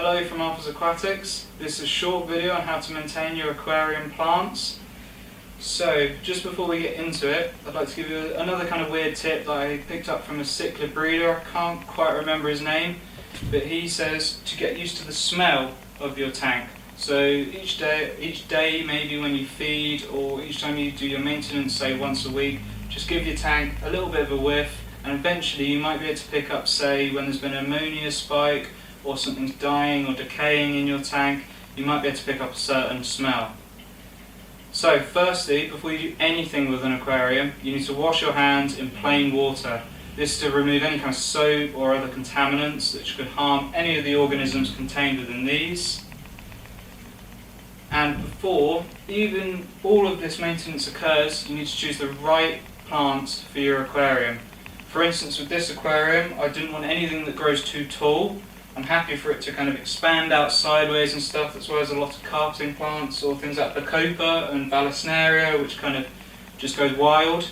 Hello from Aquatics. This is a short video on how to maintain your aquarium plants. So, just before we get into it, I'd like to give you another kind of weird tip that I picked up from a cichlid breeder. I can't quite remember his name, but he says to get used to the smell of your tank. So each day maybe when you feed or each time you do your maintenance, say once a week, just give your tank a little bit of a whiff, and eventually you might be able to pick up, say, when there's been an ammonia spike or something's dying or decaying in your tank, you might be able to pick up a certain smell. So firstly, before you do anything with an aquarium, you need to wash your hands in plain water. This is to remove any kind of soap or other contaminants that could harm any of the organisms contained within these. And before even all of this maintenance occurs, you need to choose the right plants for your aquarium. For instance, with this aquarium, I didn't want anything that grows too tall. I'm happy for it to kind of expand out sideways and stuff. That's why there's a lot of carpeting plants or things like Bacopa and Vallisneria, which kind of just goes wild.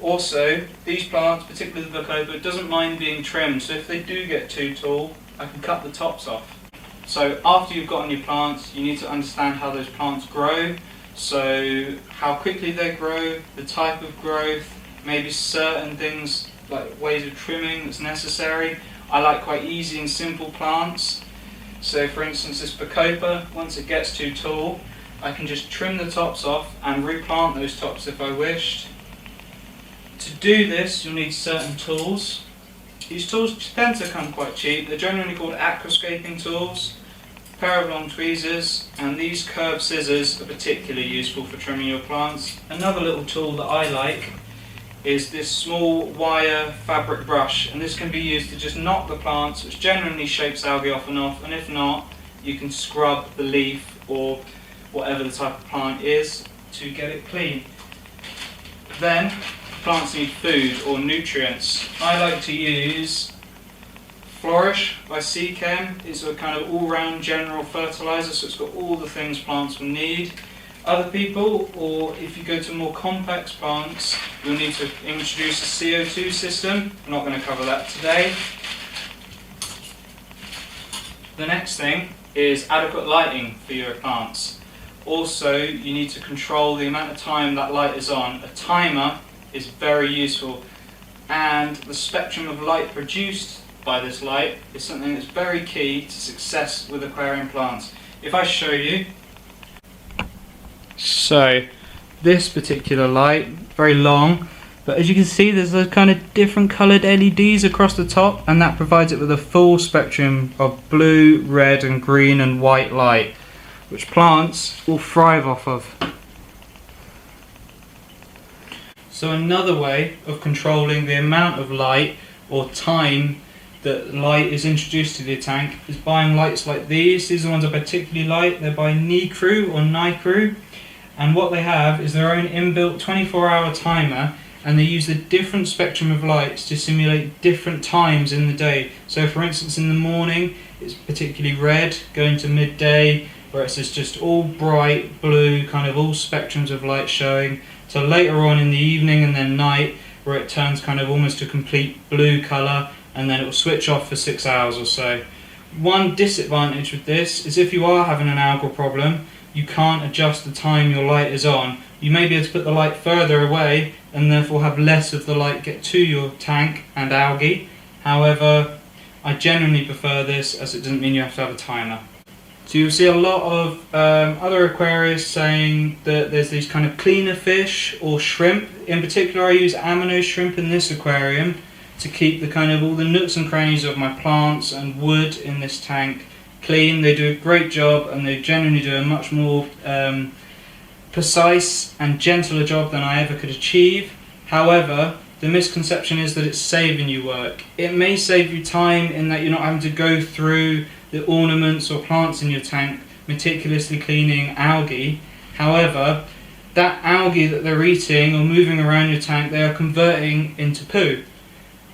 Also, these plants, particularly the Bacopa, doesn't mind being trimmed, so if they do get too tall, I can cut the tops off. So after you've gotten your plants, you need to understand how those plants grow. So how quickly they grow, the type of growth, maybe certain things like ways of trimming that's necessary. I like quite easy and simple plants. So for instance, this Bacopa, once it gets too tall, I can just trim the tops off and replant those tops if I wished. To do this, you'll need certain tools. These tools tend to come quite cheap. They're generally called aquascaping tools, a pair of long tweezers, and these curved scissors are particularly useful for trimming your plants. Another little tool that I like is this small wire fabric brush, and this can be used to just knock the plants, which generally shakes algae off, and if not, you can scrub the leaf or whatever the type of plant is to get it clean. Then plants need food or nutrients. I like to use Flourish by Seachem. It's a kind of all-round general fertilizer, so it's got all the things plants will need. Other people, or if you go to more complex plants, you'll need to introduce a CO2 system. I'm not going to cover that today. The next thing is adequate lighting for your plants. Also, you need to control the amount of time that light is on. A timer is very useful, and the spectrum of light produced by this light is something that's very key to success with aquarium plants. If I show you, so this particular light, very long, but as you can see there's those kind of different coloured LEDs across the top, and that provides it with a full spectrum of blue, red and green and white light, which plants will thrive off of. So another way of controlling the amount of light or time that light is introduced to the tank is buying lights like these. These are the ones I particularly like. They're by Nicru or Nicru, and what they have is their own inbuilt 24-hour timer, and they use a different spectrum of lights to simulate different times in the day. So for instance, in the morning it's particularly red, going to midday where it's just all bright blue, kind of all spectrums of light showing, to later on in the evening and then night where it turns kind of almost a complete blue colour, and then it will switch off for 6 hours or so. One disadvantage with this is if you are having an algal problem, you can't adjust the time your light is on. You may be able to put the light further away and therefore have less of the light get to your tank and algae. However, I generally prefer this, as it doesn't mean you have to have a timer. So you'll see a lot of other aquariums saying that there's these kind of cleaner fish or shrimp. In particular, I use amino shrimp in this aquarium to keep the kind of all the nooks and crannies of my plants and wood in this tank clean. They do a great job, and they generally do a much more precise and gentler job than I ever could achieve. However, the misconception is that it's saving you work. It may save you time in that you're not having to go through the ornaments or plants in your tank meticulously cleaning algae. However, that algae that they're eating or moving around your tank, they are converting into poo,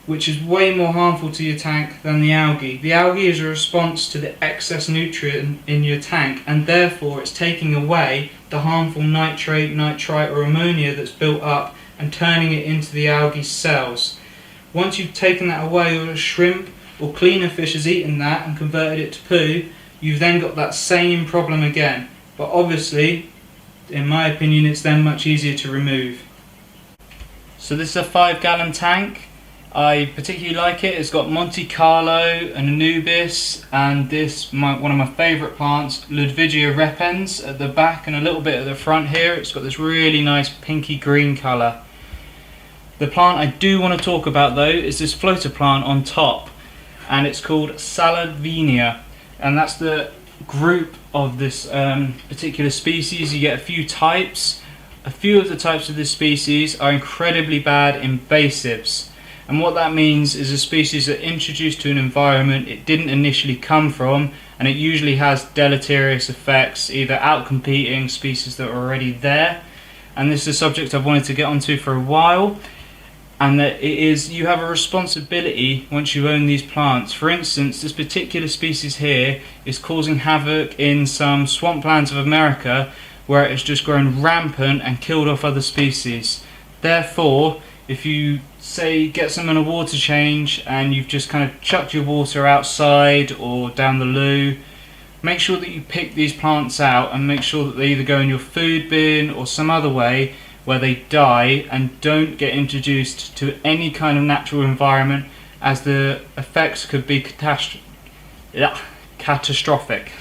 which is way more harmful to your tank than the algae. The algae is a response to the excess nutrient in your tank, and therefore it's taking away the harmful nitrate, nitrite or ammonia that's built up and turning it into the algae cells. Once you've taken that away, or a shrimp or cleaner fish has eaten that and converted it to poo, you've then got that same problem again. But obviously, in my opinion, it's then much easier to remove. So this is a 5-gallon tank. I particularly like it. It's got Monte Carlo and Anubis, and one of my favourite plants, Ludwigia repens, at the back and a little bit at the front here. It's got this really nice pinky green colour. The plant I do want to talk about though is this floater plant on top, and it's called Salvinia, and that's the group of this particular species. You get a few types. A few of the types of this species are incredibly bad invasives. And what that means is a species that introduced to an environment it didn't initially come from, and it usually has deleterious effects, either outcompeting species that are already there. And this is a subject I've wanted to get onto for a while, and that it is, you have a responsibility once you own these plants. For instance, this particular species here is causing havoc in some swamplands of America, where it has just grown rampant and killed off other species. Therefore, if you say get some in a water change and you've just kind of chucked your water outside or down the loo, make sure that you pick these plants out and make sure that they either go in your food bin or some other way where they die and don't get introduced to any kind of natural environment, as the effects could be catastrophic.